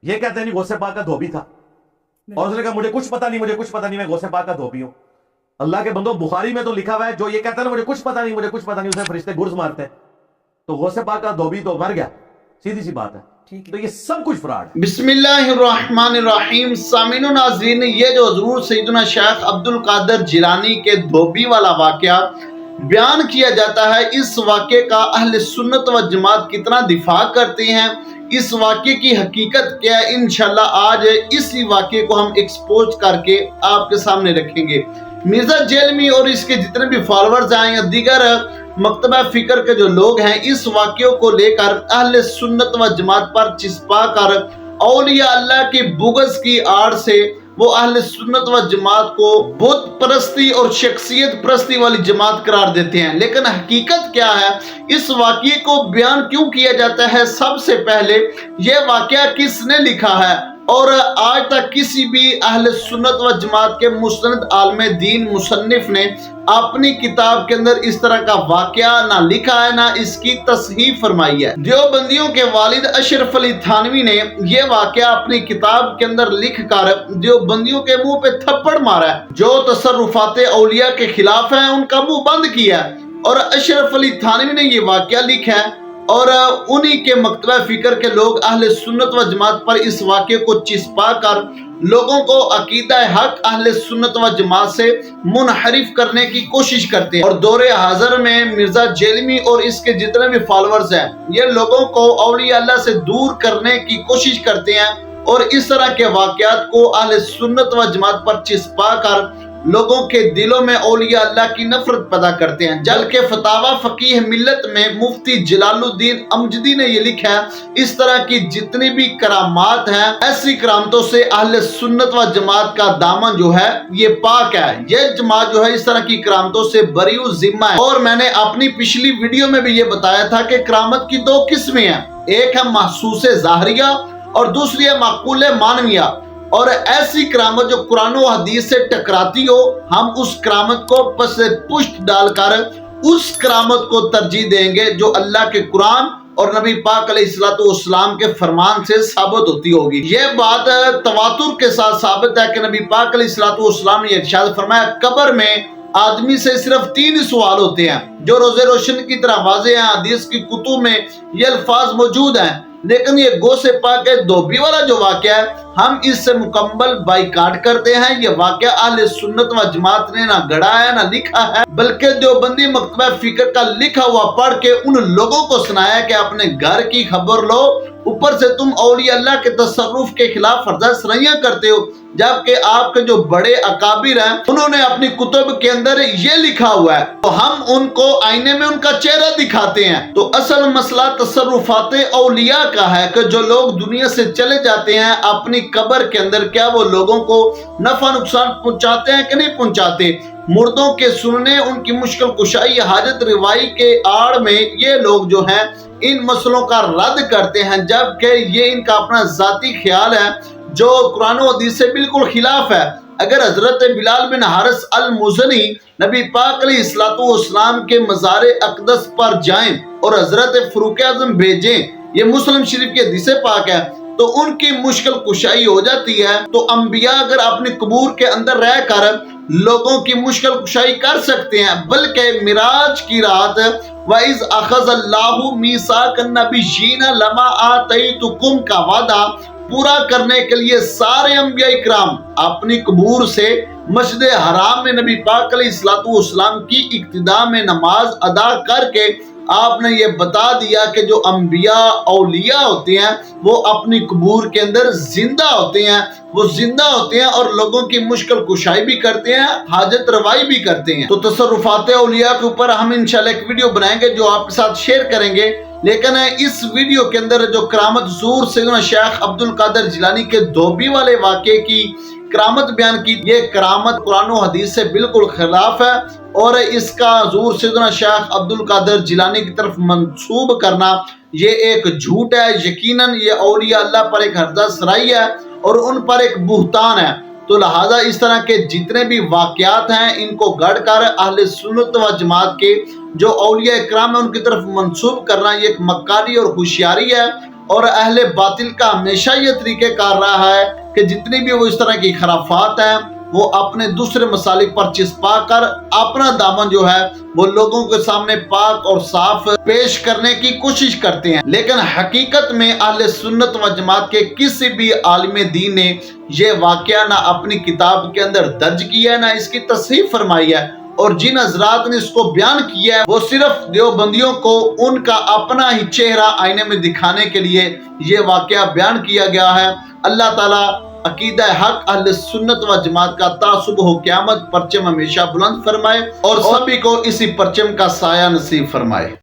یہ کہتے ہیں نہیں غوث پاک کا دھوبی تھا، اور اس نے کہا مجھے کچھ پتا نہیں، مجھے کچھ پتا نہیں، میں غوث پاک کا دھوبی ہوں۔ اللہ کے بندوں، بخاری میں تو لکھا ہوا ہے جو یہ کہتا ہے نا مجھے کچھ پتا نہیں، مجھے کچھ پتا نہیں، اسے فرشتے گرز مارتے ہیں، تو غوث پاک کا دھوبی تو مر گیا، سیدھی سی بات ہے۔ تو یہ سب کچھ فراڈ ہے۔ بسم اللہ الرحمن الرحیم۔ سامعین و ناظرین، یہ جو حضور سیدنا شیخ عبد القادر جیلانی کے دھوبی والا واقعہ بیان کیا جاتا ہے، اس واقعے کا اہل سنت و جماعت کتنا دفاع کرتے ہیں، اس واقعے کی حقیقت کیا ہے، انشاءاللہ آج اسی واقعے کو ہم ایکسپوز کر کے آپ کے سامنے رکھیں گے۔ مرزا جیلمی اور اس کے جتنے بھی فالورز ہیں یا دیگر مکتبہ فکر کے جو لوگ ہیں، اس واقعوں کو لے کر اہل سنت و جماعت پر چسپا کر اولیاء اللہ کی بغض کی آڑ سے وہ اہل سنت و جماعت کو بت پرستی اور شخصیت پرستی والی جماعت قرار دیتے ہیں۔ لیکن حقیقت کیا ہے، اس واقعے کو بیان کیوں کیا جاتا ہے؟ سب سے پہلے یہ واقعہ کس نے لکھا ہے، اور آج تک کسی بھی اہل سنت و جماعت کے مستند عالم دین مصنف نے اپنی کتاب کے اندر اس طرح کا واقعہ نہ لکھا ہے، نہ اس کی تصحیح فرمائی ہے۔ دیوبندیوں کے والد اشرف علی تھانوی نے یہ واقعہ اپنی کتاب کے اندر لکھ کر دیوبندیوں کے منہ پہ تھپڑ مارا ہے، جو تصرفات اولیاء کے خلاف ہیں ان کا منہ بند کیا ہے، اور اشرف علی تھانوی نے یہ واقعہ لکھا ہے، اور انہی کے مکتبہ فکر کے لوگ اہل سنت و جماعت پر اس واقعے کو چسپا کر لوگوں کو عقیدہ حق اہل سنت و جماعت سے منحرف کرنے کی کوشش کرتے ہیں۔ اور دور حاضر میں مرزا جیلمی اور اس کے جتنے بھی فالورز ہیں، یہ لوگوں کو اولیاء اللہ سے دور کرنے کی کوشش کرتے ہیں، اور اس طرح کے واقعات کو اہل سنت و جماعت پر چسپا کر لوگوں کے دلوں میں اولیاء اللہ کی نفرت پیدا کرتے ہیں۔ جبکہ فتاوی فقیہ ملت میں مفتی جلال الدین امجدی نے یہ لکھا ہے، اس طرح کی جتنی بھی کرامات ہیں، ایسی کرامتوں سے اہل سنت و جماعت کا دامن جو ہے یہ پاک ہے، یہ جماعت جو ہے اس طرح کی کرامتوں سے بری و ذمہ ہے۔ اور میں نے اپنی پچھلی ویڈیو میں بھی یہ بتایا تھا کہ کرامت کی دو قسمیں ہیں، ایک ہے محسوس ظاہریہ اور دوسری ہے معقول معنویہ، اور ایسی کرامت جو قرآن و حدیث سے ٹکراتی ہو، ہم اس کرامت کو پس پشت ڈال کر اس کرامت کو ترجیح دیں گے جو اللہ کے قرآن اور نبی پاک علیہ السلام کے فرمان سے ثابت ہوتی ہوگی۔ یہ بات تواتر کے ساتھ ثابت ہے کہ نبی پاک علیہ السلام نے ارشاد فرمایا، قبر میں آدمی سے صرف 3 سوال ہوتے ہیں جو روز روشن کی طرح واضح ہیں، حدیث کی کتب میں یہ الفاظ موجود ہیں۔ لیکن یہ غوث پاک کے دھوبی والا جو واقعہ ہے، ہم اس سے مکمل بائیکاٹ کرتے ہیں۔ یہ واقعہ اہل سنت و جماعت نے نہ گڑھا ہے نہ لکھا ہے، بلکہ دیوبندی مکتبہ فکر کا لکھا ہوا پڑھ کے ان لوگوں کو سنایا کہ اپنے گھر کی خبر لو، اوپر سے تم اولیاء اللہ کے تصرف کے خلاف فرض سرائیاں کرتے ہو، جبکہ آپ کے جو بڑے اکابر ہیں انہوں نے اپنی کتب کے اندر یہ لکھا ہوا ہے، تو ہم ان کو آئینے میں ان کا چہرہ دکھاتے ہیں۔ تو اصل مسئلہ تصرفات اولیاء کا ہے کہ جو لوگ دنیا سے چلے جاتے ہیں اپنی قبر کے اندر، کیا وہ لوگوں کو نفع نقصان پہنچاتے ہیں کہ نہیں پہنچاتے؟ مردوں کے سننے، ان کی مشکل کشائی، حاجت روائی کے آڑ میں یہ لوگ جو ہیں ان مسئلوں کا رد کرتے ہیں، جبکہ یہ ان کا اپنا ذاتی خیال ہے جو قرآن و حدیث سے بالکل خلاف ہے۔ اگر حضرت بلال بن حارث المزنی نبی پاک علیہ السلام کے مزار اقدس پر جائیں اور حضرت فاروق اعظم بھیجیں، یہ مسلم شریف کی حدیث پاک ہے، تو ان کی مشکل کشائی ہو جاتی ہے۔ تو انبیاء اگر اپنی قبور کے اندر رہ کر لوگوں کی مشکل کشائی کر سکتے ہیں، بلکہ معراج کی رات وَإِذْ أَخَذَ اللَّهُ مِيثَاقَ النَّبِيِّينَ لَمَا آتَيْتُكُمْ کا وعدہ پورا کرنے کے لیے سارے انبیاء اکرام اپنی قبور سے مسجد حرام میں نبی پاک علیہ السلام کی اقتداء میں نماز ادا کر کے آپ نے یہ بتا دیا کہ جو انبیاء اولیاء ہوتے ہیں وہ اپنی قبور کے اندر زندہ ہوتے ہیں، وہ زندہ ہوتے ہیں اور لوگوں کی مشکل کشائی بھی کرتے ہیں، حاجت روائی بھی کرتے ہیں۔ تو تصرفات اولیاء کے اوپر ہم انشاءاللہ ایک ویڈیو بنائیں گے جو آپ کے ساتھ شیئر کریں گے، لیکن اس ویڈیو کے اندر جو کرامت حضور سیدنا شیخ عبد القادر جیلانی کے دھوبی والے واقعے کی کرامت بیان کی، یہ کرامت قرآن و حدیث سے بالکل خلاف ہے، اور اس کا حضور سیدنا شیخ عبد القادر جیلانی کی طرف منسوب کرنا یہ ایک جھوٹ ہے۔ یقیناً یہ اولیاء اللہ پر ایک حرزہ سرائی ہے اور ان پر ایک بہتان ہے۔ تو لہٰذا اس طرح کے جتنے بھی واقعات ہیں ان کو گڑھ کر اہل سنت و جماعت کے جو اولیاء اکرام ہیں ان کی طرف منسوب کرنا یہ ایک مکاری اور ہوشیاری ہے، اور اہل باطل کا ہمیشہ یہ طریقہ کار رہا ہے کہ جتنی بھی وہ اس طرح کی خرافات ہیں وہ اپنے دوسرے مسالک پر چسپا کر اپنا دامن جو ہے وہ لوگوں کے سامنے پاک اور صاف پیش کرنے کی کوشش کرتے ہیں، لیکن حقیقت میں اہل سنت و جماعت کے کسی بھی عالم دین نے یہ واقعہ نہ اپنی کتاب کے اندر درج کیا ہے، نہ اس کی تصحیح فرمائی ہے، اور جن حضرات نے اس کو بیان کیا ہے وہ صرف دیوبندیوں کو ان کا اپنا ہی چہرہ آئینے میں دکھانے کے لیے یہ واقعہ بیان کیا گیا ہے۔ اللہ تعالیٰ عقیدہ حق اہل سنت و جماعت کا تعصب ہو قیامت پرچم ہمیشہ بلند فرمائے اور سبھی کو اسی پرچم کا سایہ نصیب فرمائے۔